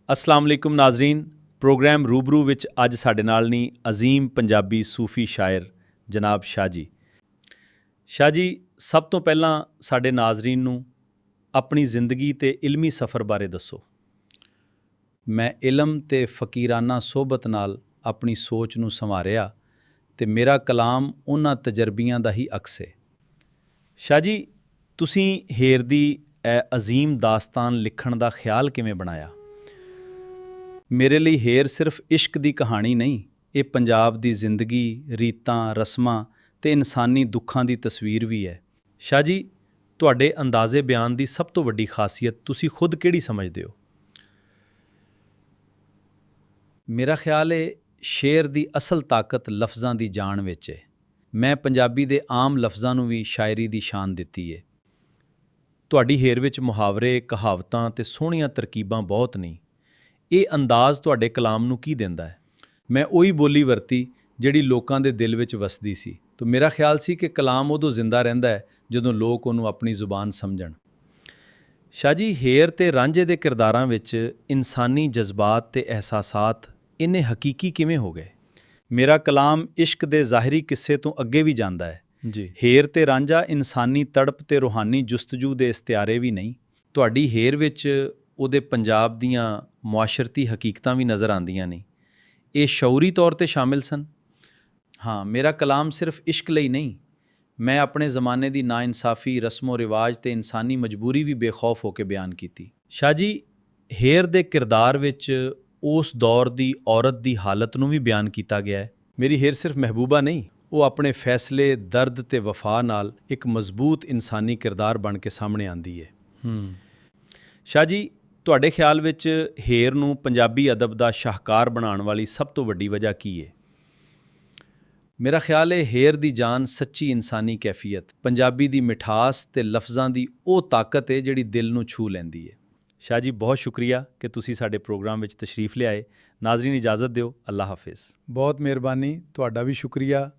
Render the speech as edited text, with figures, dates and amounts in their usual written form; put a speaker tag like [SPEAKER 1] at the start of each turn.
[SPEAKER 1] अस्सलाम वालेकुम नाजरीन। प्रोग्राम रूबरू ਵਿੱਚ ਅੱਜ ਸਾਡੇ ਨਾਲ ਨਹੀਂ ਅਜ਼ੀਮ ਪੰਜਾਬੀ ਸੂਫੀ ਸ਼ਾਇਰ ਜਨਾਬ ਸ਼ਾਹ ਜੀ। ਸ਼ਾਹ ਜੀ, ਸਭ ਤੋਂ ਪਹਿਲਾਂ ਸਾਡੇ ਨਾਜ਼ਰੀਨ ਨੂੰ ਆਪਣੀ ਜ਼ਿੰਦਗੀ ਤੇ ਇਲਮੀ ਸਫ਼ਰ ਬਾਰੇ ਦੱਸੋ। ਮੈਂ ਇਲਮ ਤੇ ਫਕੀਰਾਨਾ ਸੋਹਬਤ ਨਾਲ ਆਪਣੀ ਸੋਚ ਨੂੰ ਸੰਵਾਰਿਆ ਤੇ ਮੇਰਾ ਕਲਾਮ ਉਹਨਾਂ ਤਜਰਬਿਆਂ ਦਾ ਹੀ ਅਕਸ ਹੈ। ਸ਼ਾਹ ਜੀ, ਤੁਸੀਂ ਹੇਰ ਦੀ ਇਹ ਅਜ਼ੀਮ ਦਾਸਤਾਨ ਲਿਖਣ ਦਾ ਖਿਆਲ ਕਿਵੇਂ ਬਣਾਇਆ? ਮੇਰੇ ਲਈ ਹੇਰ ਸਿਰਫ ਇਸ਼ਕ ਦੀ ਕਹਾਣੀ ਨਹੀਂ, ਇਹ ਪੰਜਾਬ ਦੀ ਜ਼ਿੰਦਗੀ, ਰੀਤਾਂ, ਰਸਮਾਂ ਤੇ ਇਨਸਾਨੀ ਦੁੱਖਾਂ ਦੀ ਤਸਵੀਰ ਵੀ ਹੈ। ਸ਼ਾਹ ਜੀ, ਤੁਹਾਡੇ ਅੰਦਾਜ਼ੇ ਬਿਆਨ ਦੀ ਸਭ ਤੋਂ ਵੱਡੀ ਖਾਸੀਅਤ ਤੁਸੀਂ ਖੁਦ ਕਿਹੜੀ ਸਮਝਦੇ ਹੋ? ਮੇਰਾ ਖਿਆਲ ਹੈ ਸ਼ੇਰ ਦੀ ਅਸਲ ਤਾਕਤ ਲਫ਼ਜ਼ਾਂ ਦੀ ਜਾਣ ਵਿੱਚ ਹੈ। ਮੈਂ ਪੰਜਾਬੀ ਦੇ ਆਮ ਲਫ਼ਜ਼ਾਂ ਨੂੰ ਵੀ ਸ਼ਾਇਰੀ ਦੀ ਸ਼ਾਨ ਦਿੱਤੀ ਹੈ। ਤੁਹਾਡੀ ਹੇਰ ਵਿੱਚ ਮੁਹਾਵਰੇ, ਕਹਾਵਤਾਂ ਤੇ ਸੋਹਣੀਆਂ ਤਰਕੀਬਾਂ ਬਹੁਤ ਨਹੀਂ। ਇਹ ਅੰਦਾਜ਼ ਤੁਹਾਡੇ ਕਲਾਮ ਨੂੰ ਕੀ ਦਿੰਦਾ ਹੈ? ਮੈਂ ਉਹੀ ਬੋਲੀ ਵਰਤੀ ਜਿਹੜੀ ਲੋਕਾਂ ਦੇ ਦਿਲ ਵਿੱਚ ਵਸਦੀ ਸੀ। ਤਾਂ ਮੇਰਾ ਖਿਆਲ ਸੀ ਕਿ ਕਲਾਮ ਉਦੋਂ ਜ਼ਿੰਦਾ ਰਹਿੰਦਾ ਹੈ ਜਦੋਂ ਲੋਕ ਉਹਨੂੰ ਆਪਣੀ ਜ਼ੁਬਾਨ ਸਮਝਣ। ਸ਼ਾਹ ਜੀ, ਹੇਰ ਤੇ ਰਾਂਝੇ ਦੇ ਕਿਰਦਾਰਾਂ ਵਿੱਚ ਇਨਸਾਨੀ ਜਜ਼ਬਾਤ ਤੇ ਅਹਿਸਾਸਾਤ ਇੰਨੇ ਹਕੀਕੀ ਕਿਵੇਂ ਹੋ ਗਏ? ਮੇਰਾ ਕਲਾਮ ਇਸ਼ਕ ਦੇ ਜ਼ਾਹਿਰੀ ਕਿੱਸੇ ਤੋਂ ਅੱਗੇ ਵੀ ਜਾਂਦਾ ਹੈ ਜੀ। ਹੇਰ ਤੇ ਰਾਂਝਾ ਇਨਸਾਨੀ ਤੜਪ ਤੇ ਰੂਹਾਨੀ ਜੁਸਤਜੂ ਦੇ ਇਸਤਿਆਰੇ ਵੀ ਨਹੀਂ। ਤੁਹਾਡੀ ਹੇਰ ਵਿੱਚ ਉਹਦੇ ਪੰਜਾਬ ਦੀਆਂ ਮੁਆਸ਼ਰਤੀ ਹਕੀਕਤਾਂ ਵੀ ਨਜ਼ਰ ਆਉਂਦੀਆਂ ਨੇ। ਇਹ ਸ਼ਊਰੀ ਤੌਰ ਤੇ ਸ਼ਾਮਿਲ ਸਨ। ਹਾਂ, ਮੇਰਾ ਕਲਾਮ ਸਿਰਫ ਇਸ਼ਕ ਲਈ ਨਹੀਂ, ਮੈਂ ਆਪਣੇ ਜ਼ਮਾਨੇ ਦੀ ਨਾਇਨਸਾਫੀ, ਰਸਮੋ ਰਿਵਾਜ ਤੇ ਇਨਸਾਨੀ ਮਜਬੂਰੀ ਵੀ ਬੇਖੌਫ ਹੋ ਕੇ ਬਿਆਨ ਕੀਤੀ। ਸ਼ਾਹ ਜੀ, ਹੇਰ ਦੇ ਕਿਰਦਾਰ ਵਿੱਚ ਉਸ ਦੌਰ ਦੀ ਔਰਤ ਦੀ ਹਾਲਤ ਨੂੰ ਵੀ ਬਿਆਨ ਕੀਤਾ ਗਿਆ ਹੈ। ਮੇਰੀ ਹੇਰ ਸਿਰਫ ਮਹਿਬੂਬਾ ਨਹੀਂ, ਉਹ ਆਪਣੇ ਫੈਸਲੇ, ਦਰਦ ਤੇ ਵਫਾ ਨਾਲ ਇੱਕ ਮਜ਼ਬੂਤ ਇਨਸਾਨੀ ਕਿਰਦਾਰ ਬਣ ਕੇ ਸਾਹਮਣੇ ਆਉਂਦੀ ਹੈ। ਸ਼ਾਹ ਜੀ, ਤੁਹਾਡੇ ਖਿਆਲ ਵਿੱਚ ਹੇਰ ਨੂੰ ਪੰਜਾਬੀ ਅਦਬ ਦਾ ਸ਼ਾਹਕਾਰ ਬਣਾਉਣ ਵਾਲੀ ਸਭ ਤੋਂ ਵੱਡੀ ਵਜ੍ਹਾ ਕੀ ਹੈ? ਮੇਰਾ ਖਿਆਲ ਹੈ ਹੇਰ ਦੀ ਜਾਨ ਸੱਚੀ ਇਨਸਾਨੀ ਕੈਫੀਅਤ, ਪੰਜਾਬੀ ਦੀ ਮਿਠਾਸ ਤੇ ਲਫ਼ਜ਼ਾਂ ਦੀ ਉਹ ਤਾਕਤ ਹੈ ਜਿਹੜੀ ਦਿਲ ਨੂੰ ਛੂ ਲੈਂਦੀ ਹੈ। ਸ਼ਾਹ ਜੀ, ਬਹੁਤ ਸ਼ੁਕਰੀਆ ਕਿ ਤੁਸੀਂ ਸਾਡੇ ਪ੍ਰੋਗਰਾਮ ਵਿੱਚ ਤਸ਼ਰੀਫ ਲਿਆਏ। ਨਾਜ਼ਰੀਨ, ਇਜਾਜ਼ਤ ਦਿਓ। ਅੱਲਾ ਹਾਫਿਜ਼।
[SPEAKER 2] ਬਹੁਤ ਮਿਹਰਬਾਨੀ, ਤੁਹਾਡਾ ਵੀ ਸ਼ੁਕਰੀਆ।